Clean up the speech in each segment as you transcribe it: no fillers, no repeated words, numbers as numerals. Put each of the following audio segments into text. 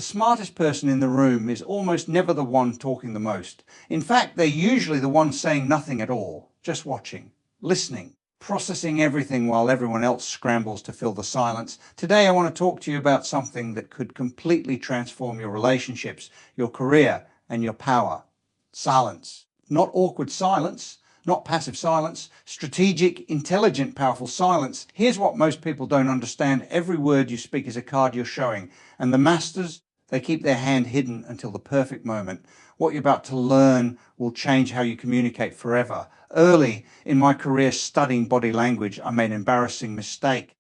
The smartest person in the room is almost never the one talking the most. In fact, they're usually the one saying nothing at all, just watching, listening, processing everything while everyone else scrambles to fill the silence. Today, I want to talk to you about something that could completely transform your relationships, your career, and your power. Silence. Not awkward silence, not passive silence, strategic, intelligent, powerful silence. Here's what most people don't understand. Every word you speak is a card you're showing. And the masters, they keep their hand hidden until the perfect moment. What you're about to learn will change how you communicate forever. Early in my career studying body language, I made an embarrassing mistake.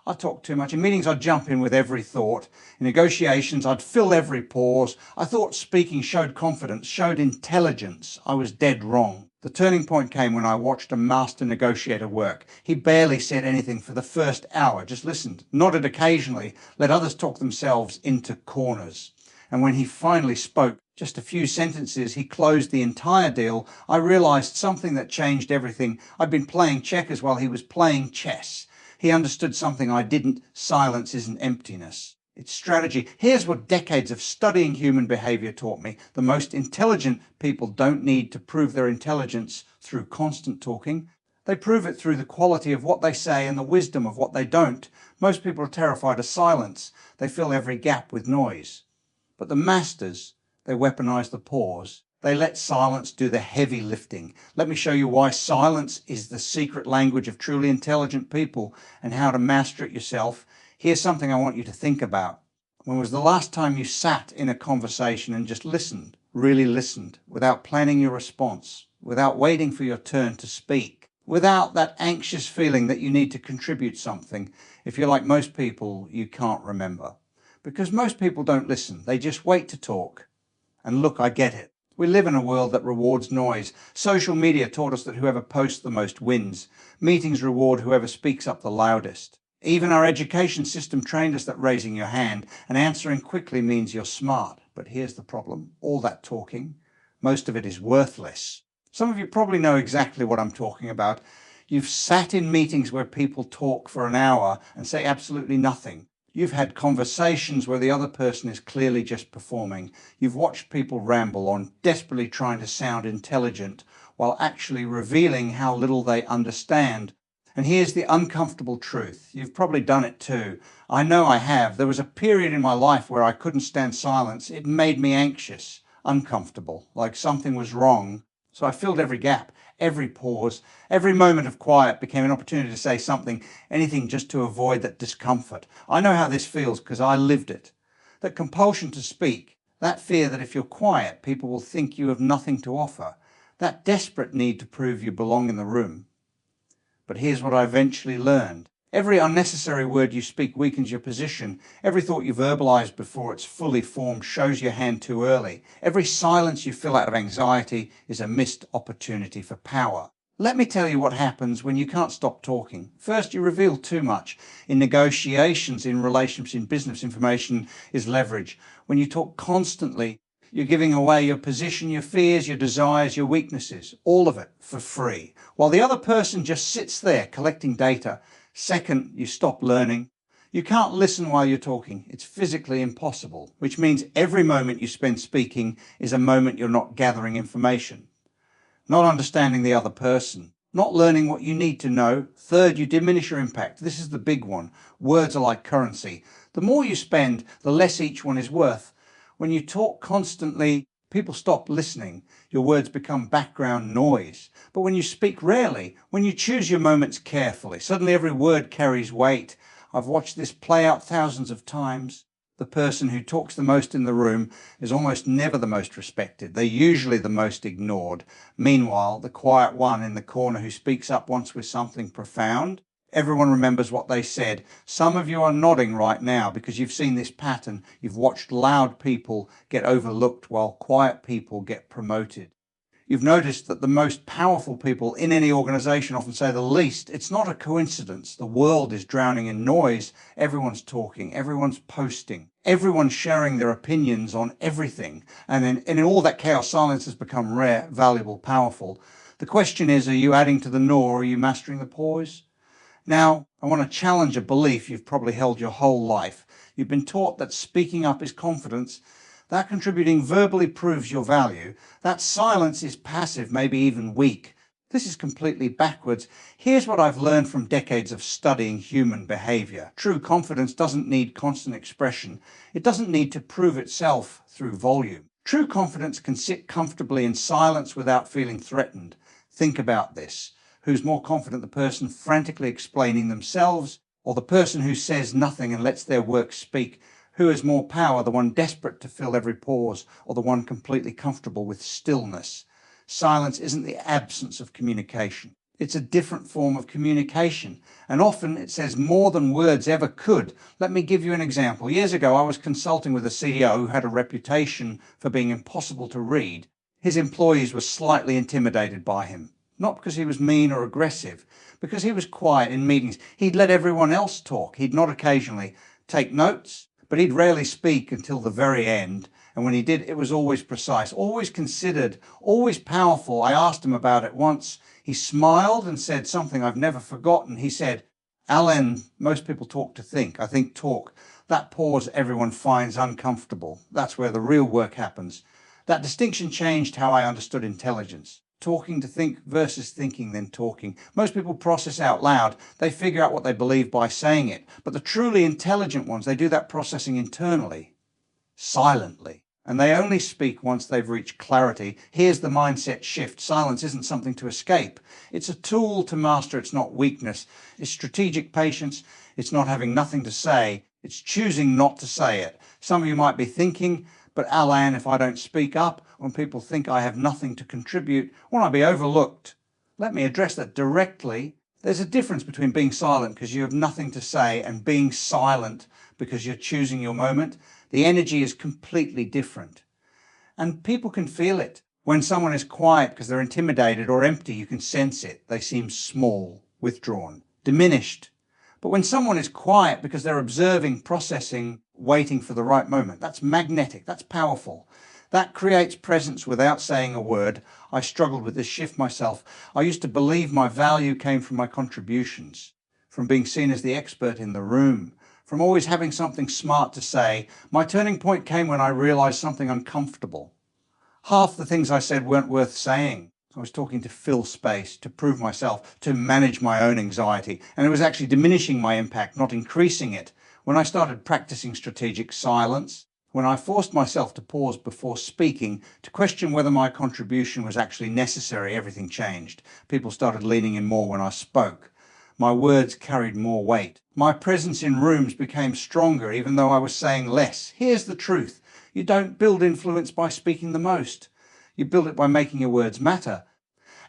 I talked too much. In meetings, I'd jump in with every thought. In negotiations, I'd fill every pause. I thought speaking showed confidence, showed intelligence. I was dead wrong. The turning point came when I watched a master negotiator work. He barely said anything for the first hour, just listened, nodded occasionally, let others talk themselves into corners. And when he finally spoke, just a few sentences, he closed the entire deal. I realized something that changed everything. I'd been playing checkers while he was playing chess. He understood something I didn't. Silence isn't emptiness. It's strategy. Here's what decades of studying human behavior taught me. The most intelligent people don't need to prove their intelligence through constant talking. They prove it through the quality of what they say and the wisdom of what they don't. Most people are terrified of silence. They fill every gap with noise. But the masters, they weaponize the pause. They let silence do the heavy lifting. Let me show you why silence is the secret language of truly intelligent people and how to master it yourself. Here's something I want you to think about. When was the last time you sat in a conversation and just listened, really listened, without planning your response, without waiting for your turn to speak, without that anxious feeling that you need to contribute something? If you're like most people, you can't remember. Because most people don't listen. They just wait to talk. And look, I get it. We live in a world that rewards noise. Social media taught us that whoever posts the most wins. Meetings reward whoever speaks up the loudest. Even our education system trained us that raising your hand and answering quickly means you're smart. But here's the problem. All that talking, most of it is worthless. Some of you probably know exactly what I'm talking about. You've sat in meetings where people talk for an hour and say absolutely nothing. You've had conversations where the other person is clearly just performing. You've watched people ramble on, desperately trying to sound intelligent while actually revealing how little they understand. And here's the uncomfortable truth. You've probably done it too. I know I have. There was a period in my life where I couldn't stand silence. It made me anxious, uncomfortable, like something was wrong. So I filled every gap, every pause, every moment of quiet became an opportunity to say something, anything just to avoid that discomfort. I know how this feels because I lived it. That compulsion to speak, that fear that if you're quiet, people will think you have nothing to offer, that desperate need to prove you belong in the room. But here's what I eventually learned. Every unnecessary word you speak weakens your position. Every thought you verbalize before it's fully formed shows your hand too early. Every silence you fill out of anxiety is a missed opportunity for power. Let me tell you what happens when you can't stop talking. First, you reveal too much. In negotiations, in relationships, in business, information is leverage. When you talk constantly, you're giving away your position, your fears, your desires, your weaknesses, all of it for free, while the other person just sits there collecting data. Second, you stop learning. You can't listen while you're talking. It's physically impossible, which means every moment you spend speaking is a moment you're not gathering information, not understanding the other person, not learning what you need to know. Third, you diminish your impact. This is the big one. Words are like currency. The more you spend, the less each one is worth. When you talk constantly, people stop listening. Your words become background noise. But when you speak rarely, when you choose your moments carefully, suddenly every word carries weight. I've watched this play out thousands of times. The person who talks the most in the room is almost never the most respected. They're usually the most ignored. Meanwhile, the quiet one in the corner who speaks up once with something profound, everyone remembers what they said. Some of you are nodding right now because you've seen this pattern. You've watched loud people get overlooked while quiet people get promoted. You've noticed that the most powerful people in any organization often say the least. It's not a coincidence. The world is drowning in noise. Everyone's talking, everyone's posting, everyone's sharing their opinions on everything. And in all that chaos, silence has become rare, valuable, powerful. The question is, are you adding to the gnaw or are you mastering the pause? Now, I want to challenge a belief you've probably held your whole life. You've been taught that speaking up is confidence, that contributing verbally proves your value, that silence is passive, maybe even weak. This is completely backwards. Here's what I've learned from decades of studying human behavior. True confidence doesn't need constant expression. It doesn't need to prove itself through volume. True confidence can sit comfortably in silence without feeling threatened. Think about this. Who's more confident, the person frantically explaining themselves or the person who says nothing and lets their work speak? Who has more power, the one desperate to fill every pause or the one completely comfortable with stillness? Silence isn't the absence of communication. It's a different form of communication, and often it says more than words ever could. Let me give you an example. Years ago, I was consulting with a CEO who had a reputation for being impossible to read. His employees were slightly intimidated by him, not because he was mean or aggressive, because he was quiet in meetings. He'd let everyone else talk. He'd not occasionally take notes, but he'd rarely speak until the very end. And when he did, it was always precise, always considered, always powerful. I asked him about it once. He smiled and said something I've never forgotten. He said, "Allan, most people talk to think. I think talk. That pause everyone finds uncomfortable. That's where the real work happens." That distinction changed how I understood intelligence. Talking to think versus thinking then talking. Most people process out loud. They figure out what they believe by saying it. But the truly intelligent ones, they do that processing internally, silently. And they only speak once they've reached clarity. Here's the mindset shift. Silence isn't something to escape. It's a tool to master. It's not weakness. It's strategic patience. It's not having nothing to say. It's choosing not to say it. Some of you might be thinking, but Allan, if I don't speak up, when people think I have nothing to contribute, won't I be overlooked? Let me address that directly. There's a difference between being silent because you have nothing to say and being silent because you're choosing your moment. The energy is completely different. And people can feel it. When someone is quiet because they're intimidated or empty, you can sense it. They seem small, withdrawn, diminished. But when someone is quiet because they're observing, processing, waiting for the right moment, that's magnetic, that's powerful. That creates presence without saying a word. I struggled with this shift myself. I used to believe my value came from my contributions, from being seen as the expert in the room, from always having something smart to say. My turning point came when I realized something uncomfortable. Half the things I said weren't worth saying. I was talking to fill space, to prove myself, to manage my own anxiety, and it was actually diminishing my impact, not increasing it. When I started practicing strategic silence, when I forced myself to pause before speaking, to question whether my contribution was actually necessary, everything changed. People started leaning in more when I spoke. My words carried more weight. My presence in rooms became stronger, even though I was saying less. Here's the truth. You don't build influence by speaking the most. You build it by making your words matter.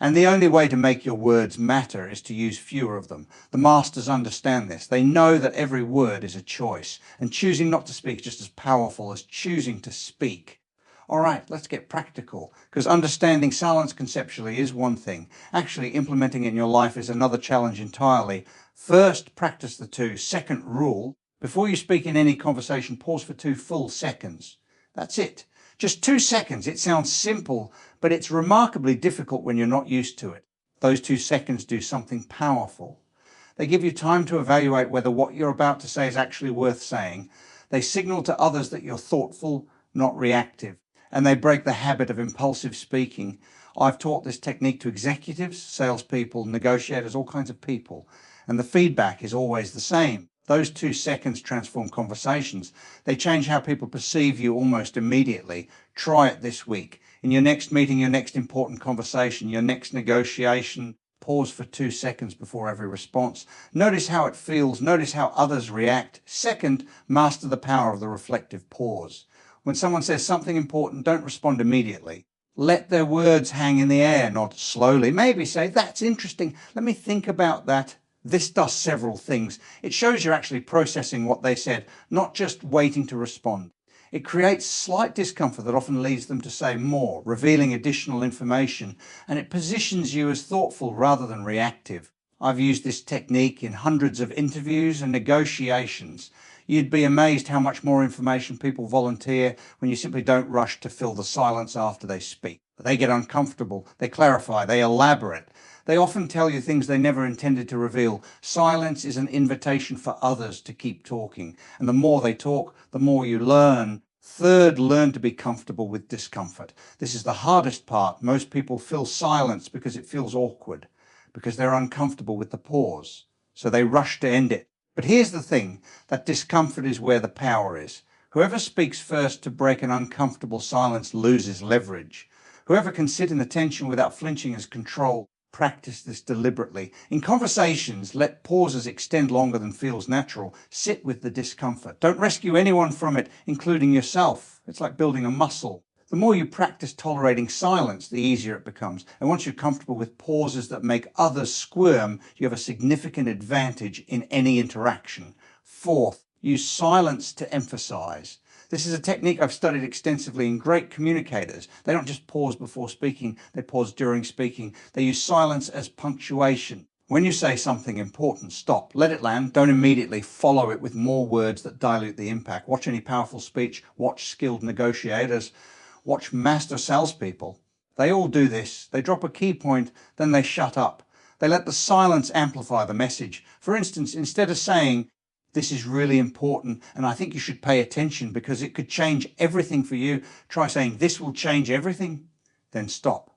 And the only way to make your words matter is to use fewer of them. The masters understand this. They know that every word is a choice, and choosing not to speak is just as powerful as choosing to speak. All right, let's get practical, because understanding silence conceptually is one thing. Actually, implementing it in your life is another challenge entirely. First, practice the two. Second rule, before you speak in any conversation, pause for 2 full seconds. That's it. Just 2 seconds. It sounds simple, but it's remarkably difficult when you're not used to it. Those 2 seconds do something powerful. They give you time to evaluate whether what you're about to say is actually worth saying. They signal to others that you're thoughtful, not reactive. And they break the habit of impulsive speaking. I've taught this technique to executives, salespeople, negotiators, all kinds of people. And the feedback is always the same. Those 2 seconds transform conversations. They change how people perceive you almost immediately. Try it this week. In your next meeting, your next important conversation, your next negotiation, pause for 2 seconds before every response. Notice how it feels. Notice how others react. Second, master the power of the reflective pause. When someone says something important, don't respond immediately. Let their words hang in the air, nod slowly. Maybe say, "That's interesting. Let me think about that." This does several things. It shows you're actually processing what they said, not just waiting to respond. It creates slight discomfort that often leads them to say more, revealing additional information, and it positions you as thoughtful rather than reactive. I've used this technique in hundreds of interviews and negotiations. You'd be amazed how much more information people volunteer when you simply don't rush to fill the silence after they speak. They get uncomfortable, they clarify, they elaborate. They often tell you things they never intended to reveal. Silence is an invitation for others to keep talking. And the more they talk, the more you learn. Third, learn to be comfortable with discomfort. This is the hardest part. Most people fill silence because it feels awkward, because they're uncomfortable with the pause. So they rush to end it. But here's the thing, that discomfort is where the power is. Whoever speaks first to break an uncomfortable silence loses leverage. Whoever can sit in the tension without flinching has control. Practice this deliberately. In conversations, let pauses extend longer than feels natural. Sit with the discomfort. Don't rescue anyone from it, including yourself. It's like building a muscle. The more you practice tolerating silence, the easier it becomes. And once you're comfortable with pauses that make others squirm, you have a significant advantage in any interaction. Fourth, use silence to emphasize. This is a technique I've studied extensively in great communicators. They don't just pause before speaking, they pause during speaking. They use silence as punctuation. When you say something important, stop, let it land, don't immediately follow it with more words that dilute the impact. Watch any powerful speech, watch skilled negotiators, watch master salespeople. They all do this. They drop a key point, then they shut up. They let the silence amplify the message. For instance, instead of saying, "This is really important and I think you should pay attention because it could change everything for you," try saying, "This will change everything." Then stop.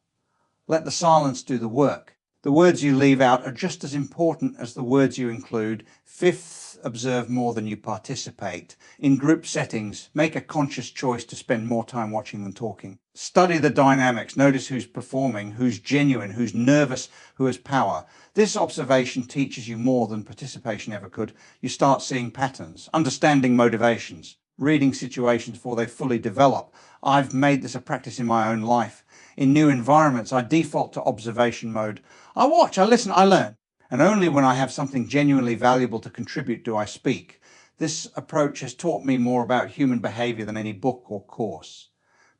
Let the silence do the work. The words you leave out are just as important as the words you include. Fifth, observe more than you participate. In group settings, make a conscious choice to spend more time watching than talking. Study the dynamics. Notice who's performing, who's genuine, who's nervous, who has power. This observation teaches you more than participation ever could. You start seeing patterns, understanding motivations, reading situations before they fully develop. I've made this a practice in my own life. In new environments, I default to observation mode. I watch, I listen, I learn. And only when I have something genuinely valuable to contribute do I speak. This approach has taught me more about human behavior than any book or course.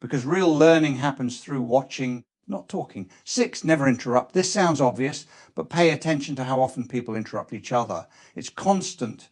Because real learning happens through watching, not talking. 6, never interrupt. This sounds obvious, but pay attention to how often people interrupt each other. It's constant.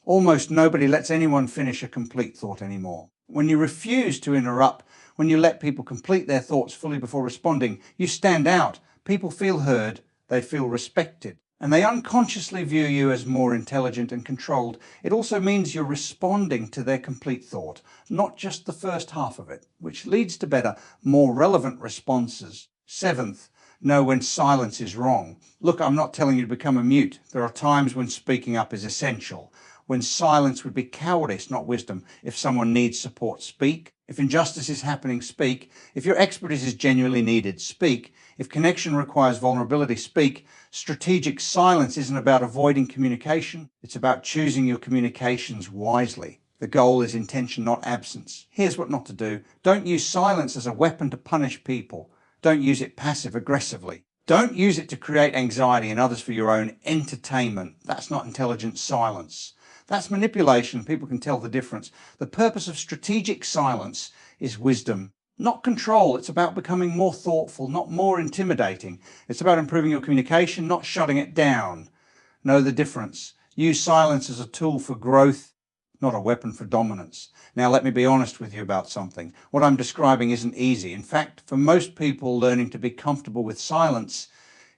Almost nobody lets anyone finish a complete thought anymore. When you refuse to interrupt, when you let people complete their thoughts fully before responding, you stand out. People feel heard, they feel respected, and they unconsciously view you as more intelligent and controlled. It also means you're responding to their complete thought, not just the first half of it, which leads to better, more relevant responses. 7th, know when silence is wrong. Look, I'm not telling you to become a mute. There are times when speaking up is essential, when silence would be cowardice, not wisdom. If someone needs support, speak. If injustice is happening, speak. If your expertise is genuinely needed, speak. If connection requires vulnerability, speak. Strategic silence isn't about avoiding communication. It's about choosing your communications wisely. The goal is intention, not absence. Here's what not to do. Don't use silence as a weapon to punish people. Don't use it passive-aggressively. Don't use it to create anxiety in others for your own entertainment. That's not intelligent silence. That's manipulation. People can tell the difference. The purpose of strategic silence is wisdom, not control. It's about becoming more thoughtful, not more intimidating. It's about improving your communication, not shutting it down. Know the difference. Use silence as a tool for growth, not a weapon for dominance. Now, let me be honest with you about something. What I'm describing isn't easy. In fact, for most people, learning to be comfortable with silence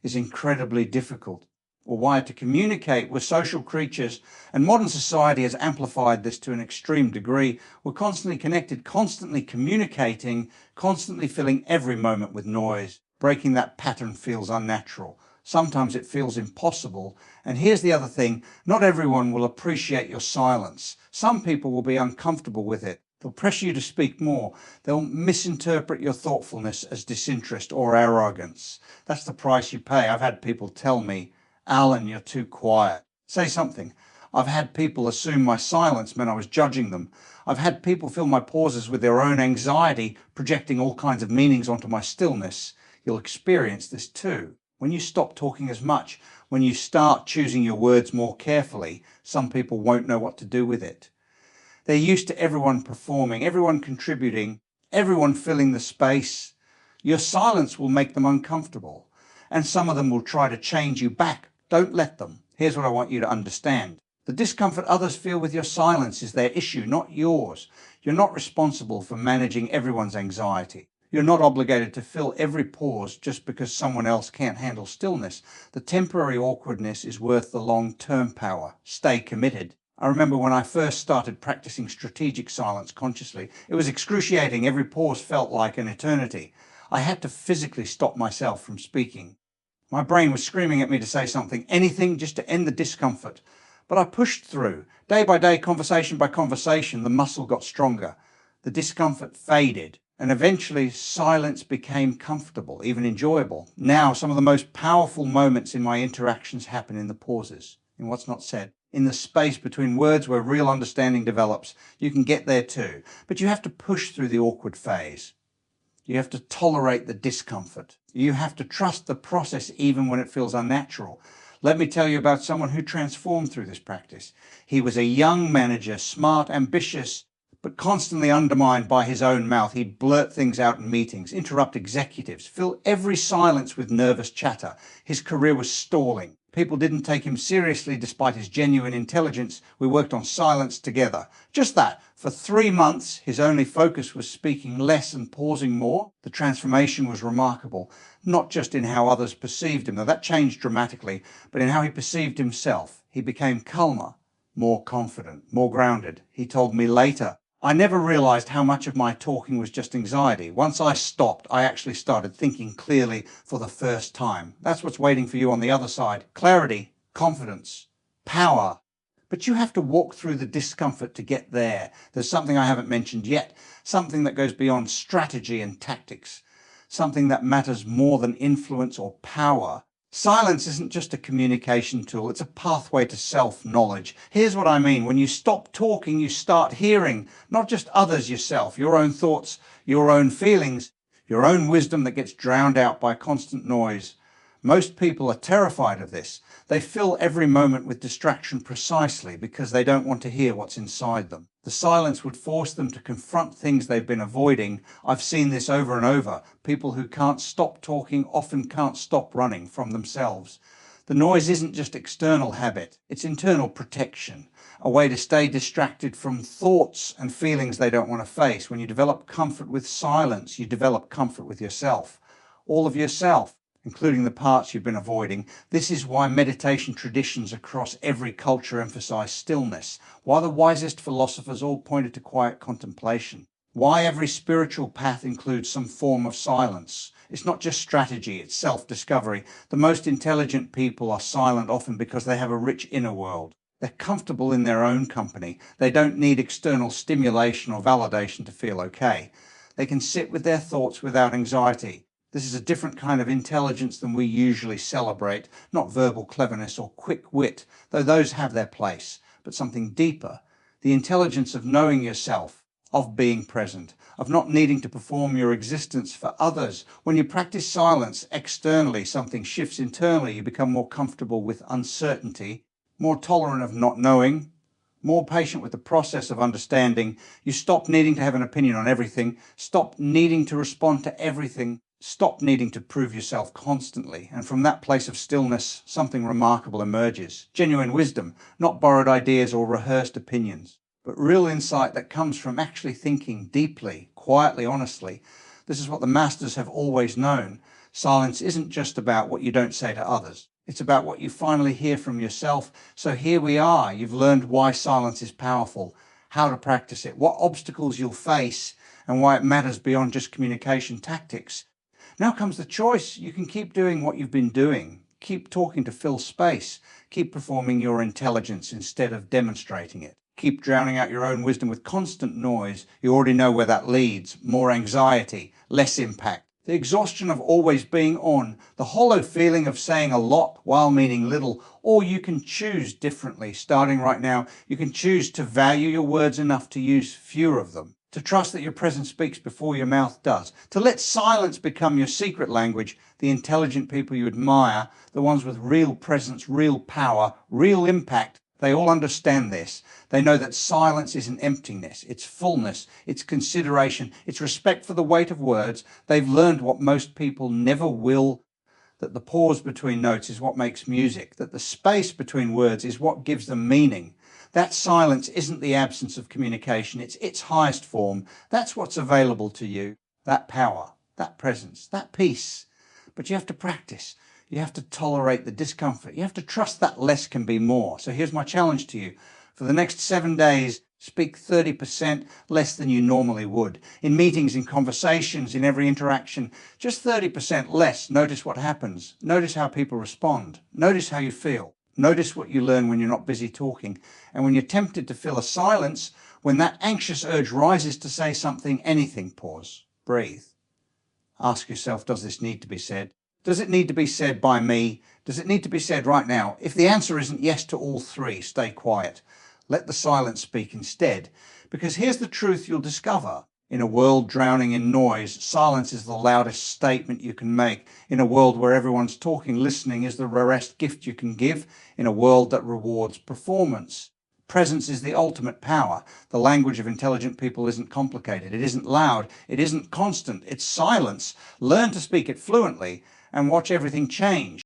is incredibly difficult. We're wired to communicate. We're social creatures, and modern society has amplified this to an extreme degree. We're constantly connected, constantly communicating, constantly filling every moment with noise. Breaking that pattern feels unnatural. Sometimes it feels impossible. And here's the other thing, not everyone will appreciate your silence. Some people will be uncomfortable with it. They'll pressure you to speak more. They'll misinterpret your thoughtfulness as disinterest or arrogance. That's the price you pay. I've had people tell me, "Allan, you're too quiet." Say something. I've had people assume my silence meant I was judging them. I've had people fill my pauses with their own anxiety, projecting all kinds of meanings onto my stillness. You'll experience this too. When you stop talking as much, when you start choosing your words more carefully, some people won't know what to do with it. They're used to everyone performing, everyone contributing, everyone filling the space. Your silence will make them uncomfortable, and some of them will try to change you back. Don't let them. Here's what I want you to understand. The discomfort others feel with your silence is their issue, not yours. You're not responsible for managing everyone's anxiety. You're not obligated to fill every pause just because someone else can't handle stillness. The temporary awkwardness is worth the long-term power. Stay committed. I remember when I first started practicing strategic silence consciously, it was excruciating. Every pause felt like an eternity. I had to physically stop myself from speaking. My brain was screaming at me to say something, anything just to end the discomfort. But I pushed through. Day by day, conversation by conversation, the muscle got stronger. The discomfort faded. And eventually silence became comfortable, even enjoyable. Now, some of the most powerful moments in my interactions happen in the pauses, in what's not said, in the space between words where real understanding develops. You can get there too, but you have to push through the awkward phase. You have to tolerate the discomfort. You have to trust the process even when it feels unnatural. Let me tell you about someone who transformed through this practice. He was a young manager, smart, ambitious, but constantly undermined by his own mouth. He'd blurt things out in meetings, interrupt executives, fill every silence with nervous chatter. His career was stalling. People didn't take him seriously despite his genuine intelligence. We worked on silence together. Just that. For 3 months, his only focus was speaking less and pausing more. The transformation was remarkable, not just in how others perceived him, though that changed dramatically, but in how he perceived himself. He became calmer, more confident, more grounded. He told me later, I never realized how much of my talking was just anxiety. Once I stopped, I actually started thinking clearly for the first time. That's what's waiting for you on the other side. Clarity, confidence, power. But you have to walk through the discomfort to get there. There's something I haven't mentioned yet, something that goes beyond strategy and tactics, something that matters more than influence or power. Silence isn't just a communication tool, it's a pathway to self-knowledge. Here's what I mean. When you stop talking, you start hearing, not just others, yourself, your own thoughts, your own feelings, your own wisdom that gets drowned out by constant noise. Most people are terrified of this. They fill every moment with distraction precisely because they don't want to hear what's inside them. The silence would force them to confront things they've been avoiding. I've seen this over and over. People who can't stop talking often can't stop running from themselves. The noise isn't just external habit, it's internal protection, a way to stay distracted from thoughts and feelings they don't want to face. When you develop comfort with silence, you develop comfort with yourself, all of yourself, including the parts you've been avoiding. This is why meditation traditions across every culture emphasize stillness, why the wisest philosophers all pointed to quiet contemplation, why every spiritual path includes some form of silence. It's not just strategy, it's self-discovery. The most intelligent people are silent often because they have a rich inner world. They're comfortable in their own company. They don't need external stimulation or validation to feel okay. They can sit with their thoughts without anxiety. This is a different kind of intelligence than we usually celebrate, not verbal cleverness or quick wit, though those have their place, but something deeper, the intelligence of knowing yourself, of being present, of not needing to perform your existence for others. When you practice silence externally, something shifts internally. You become more comfortable with uncertainty, more tolerant of not knowing, more patient with the process of understanding. You stop needing to have an opinion on everything, stop needing to respond to everything, stop needing to prove yourself constantly. And from that place of stillness, something remarkable emerges. Genuine wisdom, not borrowed ideas or rehearsed opinions, but real insight that comes from actually thinking deeply, quietly, honestly. This is what the masters have always known. Silence isn't just about what you don't say to others. It's about what you finally hear from yourself. So here we are. You've learned why silence is powerful, how to practice it, what obstacles you'll face, and why it matters beyond just communication tactics. Now comes the choice. You can keep doing what you've been doing. Keep talking to fill space. Keep performing your intelligence instead of demonstrating it. Keep drowning out your own wisdom with constant noise. You already know where that leads. More anxiety, less impact. The exhaustion of always being on, the hollow feeling of saying a lot while meaning little, or you can choose differently. Starting right now, you can choose to value your words enough to use fewer of them, to trust that your presence speaks before your mouth does, to let silence become your secret language. The intelligent people you admire, the ones with real presence, real power, real impact, they all understand this. They know that silence isn't emptiness, it's fullness, it's consideration, it's respect for the weight of words. They've learned what most people never will, that the pause between notes is what makes music, that the space between words is what gives them meaning. That silence isn't the absence of communication, it's its highest form. That's what's available to you, that power. that presence, that peace. But you have to practice. You have to tolerate the discomfort. You have to trust that less can be more. So here's my challenge to you. For the next 7 days, speak 30% less than you normally would. In meetings, in conversations, in every interaction, just 30% less. Notice what happens. Notice how people respond. Notice how you feel. Notice what you learn when you're not busy talking. And when you're tempted to fill a silence, when that anxious urge rises to say something, anything, pause, breathe. Ask yourself, does this need to be said? Does it need to be said by me? Does it need to be said right now? If the answer isn't yes to all three, stay quiet. Let the silence speak instead. Because here's the truth you'll discover. In a world drowning in noise, silence is the loudest statement you can make. In a world where everyone's talking, listening is the rarest gift you can give. In a world that rewards performance. Presence is the ultimate power. The language of intelligent people isn't complicated. It isn't loud. It isn't constant. It's silence. Learn to speak it fluently and watch everything change.